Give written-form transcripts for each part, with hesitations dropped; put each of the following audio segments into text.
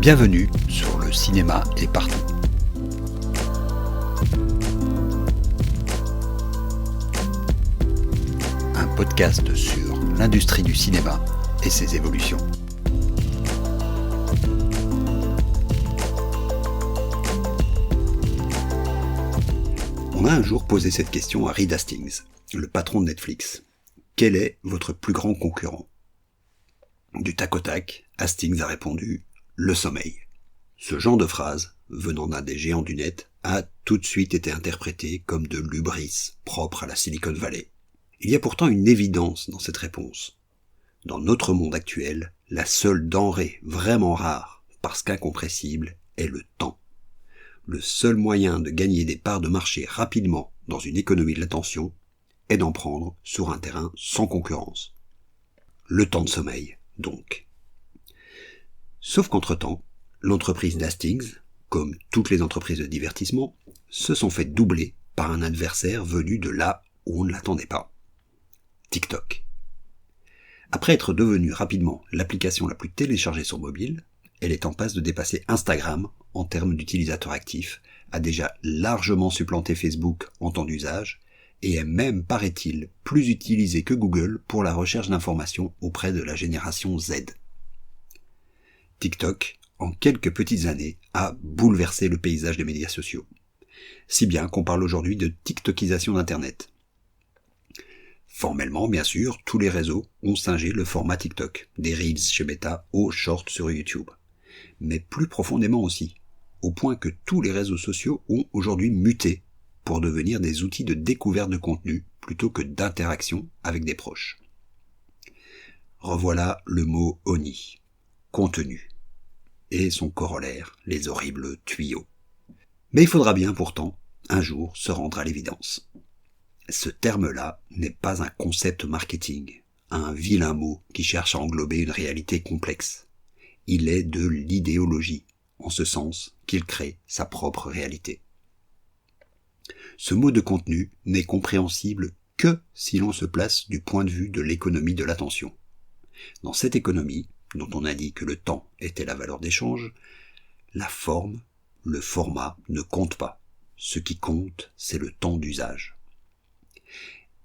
Bienvenue sur Le cinéma est partout. Un podcast sur l'industrie du cinéma et ses évolutions. On a un jour posé cette question à Reed Hastings, le patron de Netflix. Quel est votre plus grand concurrent ? Du tac au tac, Hastings a répondu « le sommeil ». Ce genre de phrase, venant d'un des géants du net, a tout de suite été interprété comme de l'hubris propre à la Silicon Valley. Il y a pourtant une évidence dans cette réponse. Dans notre monde actuel, la seule denrée vraiment rare, parce qu'incompressible, est le temps. Le seul moyen de gagner des parts de marché rapidement dans une économie de l'attention est d'en prendre sur un terrain sans concurrence. Le temps de sommeil, donc. Sauf qu'entre-temps, l'entreprise d'Hastings, comme toutes les entreprises de divertissement, se sont fait doubler par un adversaire venu de là où on ne l'attendait pas. TikTok. Après être devenue rapidement l'application la plus téléchargée sur mobile, elle est en passe de dépasser Instagram en termes d'utilisateurs actifs, a déjà largement supplanté Facebook en temps d'usage, et est même, paraît-il, plus utilisée que Google pour la recherche d'informations auprès de la génération Z. TikTok, en quelques petites années, a bouleversé le paysage des médias sociaux. Si bien qu'on parle aujourd'hui de TikTokisation d'Internet. Formellement, bien sûr, tous les réseaux ont singé le format TikTok, des Reels chez Meta aux Shorts sur YouTube. Mais plus profondément aussi, au point que tous les réseaux sociaux ont aujourd'hui muté pour devenir des outils de découverte de contenu plutôt que d'interaction avec des proches. Revoilà le mot ONI, contenu, et son corollaire, les horribles tuyaux. Mais il faudra bien pourtant, un jour, se rendre à l'évidence. Ce terme-là n'est pas un concept marketing, un vilain mot qui cherche à englober une réalité complexe. Il est de l'idéologie, en ce sens qu'il crée sa propre réalité. Ce mot de contenu n'est compréhensible que si l'on se place du point de vue de l'économie de l'attention. Dans cette économie, dont on a dit que le temps était la valeur d'échange, la forme, le format ne compte pas. Ce qui compte, c'est le temps d'usage.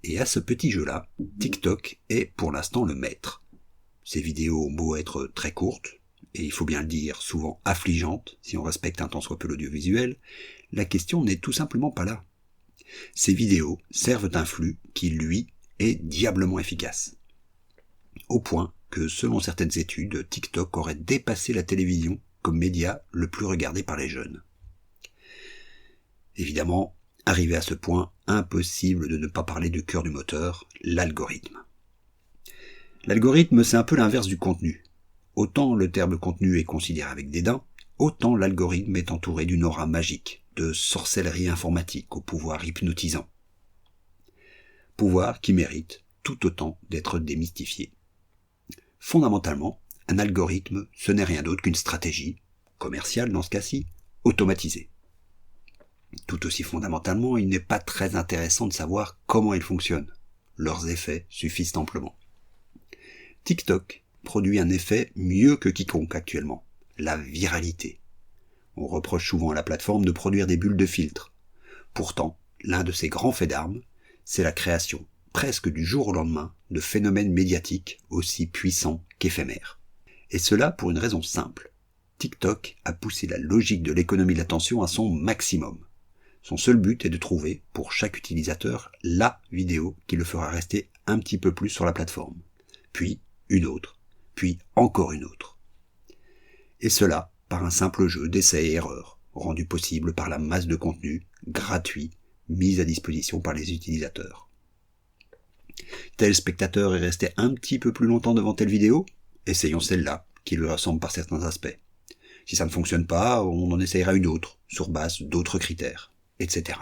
Et à ce petit jeu-là, TikTok est pour l'instant le maître. Ces vidéos ont beau être très courtes, et il faut bien le dire, souvent affligeantes, si on respecte un tant soit peu l'audiovisuel, la question n'est tout simplement pas là. Ces vidéos servent un flux qui, lui, est diablement efficace. Au point que, selon certaines études, TikTok aurait dépassé la télévision comme média le plus regardé par les jeunes. Évidemment, arrivé à ce point, impossible de ne pas parler du cœur du moteur, l'algorithme. L'algorithme, c'est un peu l'inverse du contenu. Autant le terme contenu est considéré avec dédain, autant l'algorithme est entouré d'une aura magique, de sorcellerie informatique au pouvoir hypnotisant. Pouvoir qui mérite tout autant d'être démystifié. Fondamentalement, un algorithme, ce n'est rien d'autre qu'une stratégie, commerciale dans ce cas-ci, automatisée. Tout aussi fondamentalement, il n'est pas très intéressant de savoir comment ils fonctionnent. Leurs effets suffisent amplement. TikTok produit un effet mieux que quiconque actuellement, la viralité. On reproche souvent à la plateforme de produire des bulles de filtre. Pourtant, l'un de ses grands faits d'armes, c'est la création, presque du jour au lendemain, de phénomènes médiatiques aussi puissants qu'éphémères. Et cela pour une raison simple. TikTok a poussé la logique de l'économie de l'attention à son maximum. Son seul but est de trouver, pour chaque utilisateur, la vidéo qui le fera rester un petit peu plus sur la plateforme. Puis une autre, puis encore une autre. Et cela par un simple jeu d'essais et erreurs, rendu possible par la masse de contenu gratuit mis à disposition par les utilisateurs. Tel spectateur est resté un petit peu plus longtemps devant telle vidéo, essayons celle-là, qui lui ressemble par certains aspects. Si ça ne fonctionne pas, on en essayera une autre, sur base d'autres critères, etc.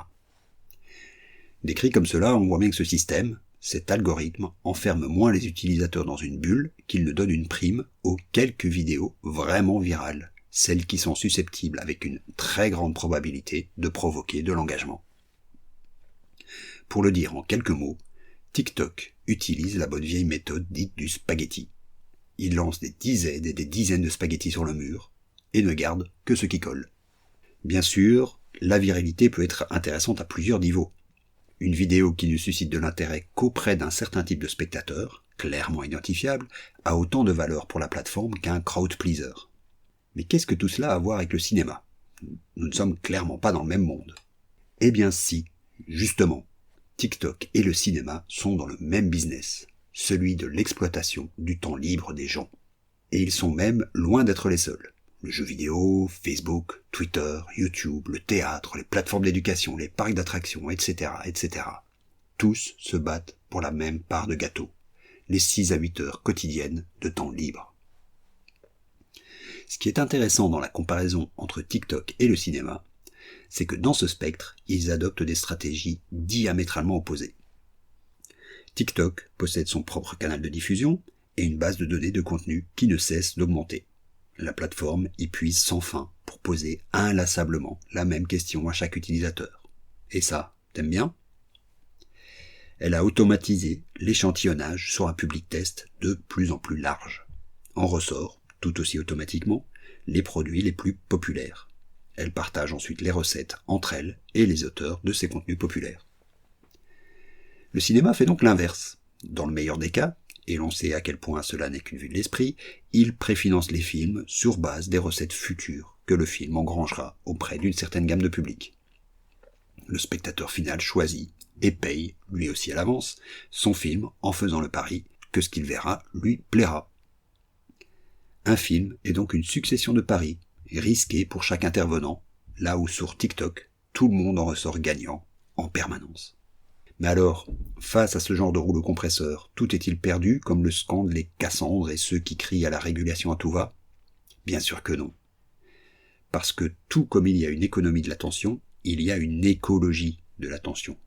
Décrit comme cela, on voit bien que ce système, cet algorithme, enferme moins les utilisateurs dans une bulle qu'il ne donne une prime aux quelques vidéos vraiment virales, celles qui sont susceptibles avec une très grande probabilité de provoquer de l'engagement. Pour le dire en quelques mots, TikTok utilise la bonne vieille méthode dite du spaghetti. Il lance des dizaines et des dizaines de spaghettis sur le mur, et ne garde que ce qui colle. Bien sûr, la viralité peut être intéressante à plusieurs niveaux. Une vidéo qui ne suscite de l'intérêt qu'auprès d'un certain type de spectateur, clairement identifiable, a autant de valeur pour la plateforme qu'un crowd pleaser. Mais qu'est-ce que tout cela a à voir avec le cinéma ? Nous ne sommes clairement pas dans le même monde. Eh bien si, justement, TikTok et le cinéma sont dans le même business, celui de l'exploitation du temps libre des gens. Et ils sont même loin d'être les seuls. Le jeu vidéo, Facebook, Twitter, YouTube, le théâtre, les plateformes d'éducation, les parcs d'attractions, etc., etc. Tous se battent pour la même part de gâteau, les 6 à 8 heures quotidiennes de temps libre. Ce qui est intéressant dans la comparaison entre TikTok et le cinéma, c'est que dans ce spectre, ils adoptent des stratégies diamétralement opposées. TikTok possède son propre canal de diffusion et une base de données de contenu qui ne cesse d'augmenter. La plateforme y puise sans fin pour poser inlassablement la même question à chaque utilisateur. Et ça, t'aimes bien ? Elle a automatisé l'échantillonnage sur un public test de plus en plus large. En ressort, tout aussi automatiquement, les produits les plus populaires. Elle partage ensuite les recettes entre elles et les auteurs de ces contenus populaires. Le cinéma fait donc l'inverse. Dans le meilleur des cas, et l'on sait à quel point cela n'est qu'une vue de l'esprit, il préfinance les films sur base des recettes futures que le film engrangera auprès d'une certaine gamme de public. Le spectateur final choisit et paye, lui aussi à l'avance, son film en faisant le pari que ce qu'il verra lui plaira. Un film est donc une succession de paris, risqués pour chaque intervenant, là où sur TikTok, tout le monde en ressort gagnant en permanence. Mais alors, face à ce genre de rouleau compresseur, tout est-il perdu comme le scandent les Cassandres et ceux qui crient à la régulation à tout va ? Bien sûr que non. Parce que tout comme il y a une économie de l'attention, il y a une écologie de l'attention.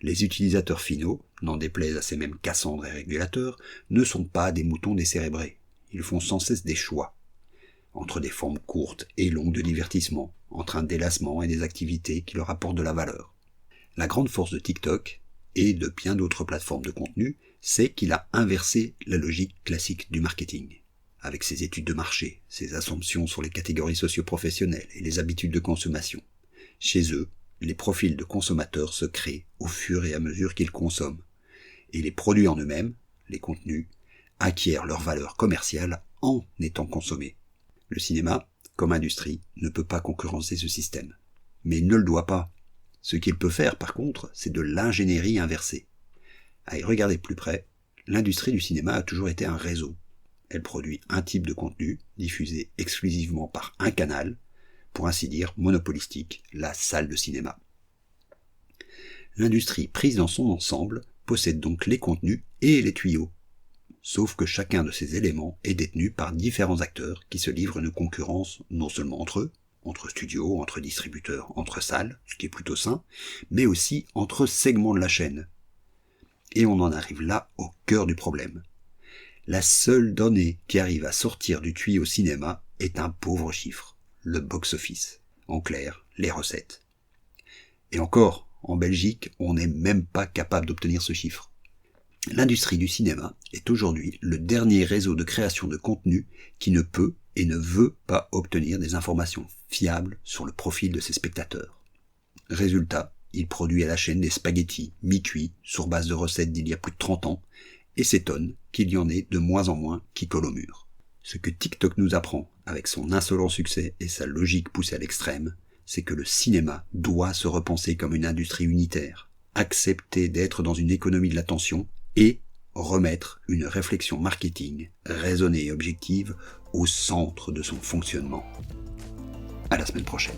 Les utilisateurs finaux, n'en déplaise à ces mêmes Cassandres et régulateurs, ne sont pas des moutons décérébrés. Ils font sans cesse des choix. Entre des formes courtes et longues de divertissement, entre un délassement et des activités qui leur apportent de la valeur. La grande force de TikTok, et de bien d'autres plateformes de contenu, c'est qu'il a inversé la logique classique du marketing. Avec ses études de marché, ses assumptions sur les catégories socio-professionnelles et les habitudes de consommation. Chez eux, les profils de consommateurs se créent au fur et à mesure qu'ils consomment. Et les produits en eux-mêmes, les contenus, acquièrent leur valeur commerciale en étant consommés. Le cinéma, comme industrie, ne peut pas concurrencer ce système. Mais il ne le doit pas. Ce qu'il peut faire, par contre, c'est de l'ingénierie inversée. À y regarder plus près, l'industrie du cinéma a toujours été un réseau. Elle produit un type de contenu, diffusé exclusivement par un canal, pour ainsi dire monopolistique, la salle de cinéma. L'industrie prise dans son ensemble possède donc les contenus et les tuyaux. Sauf que chacun de ces éléments est détenu par différents acteurs qui se livrent une concurrence non seulement entre eux, entre studios, entre distributeurs, entre salles, ce qui est plutôt sain, mais aussi entre segments de la chaîne. Et on en arrive là au cœur du problème. La seule donnée qui arrive à sortir du tuyau cinéma est un pauvre chiffre, le box-office, en clair, les recettes. Et encore, en Belgique, on n'est même pas capable d'obtenir ce chiffre. L'industrie du cinéma est aujourd'hui le dernier réseau de création de contenu qui ne peut et ne veut pas obtenir des informations fiables sur le profil de ses spectateurs. Résultat, il produit à la chaîne des spaghettis mi-cuits sur base de recettes d'il y a plus de 30 ans et s'étonne qu'il y en ait de moins en moins qui collent au mur. Ce que TikTok nous apprend, avec son insolent succès et sa logique poussée à l'extrême, c'est que le cinéma doit se repenser comme une industrie unitaire, accepter d'être dans une économie de l'attention et remettre une réflexion marketing raisonnée et objective au centre de son fonctionnement. À la semaine prochaine.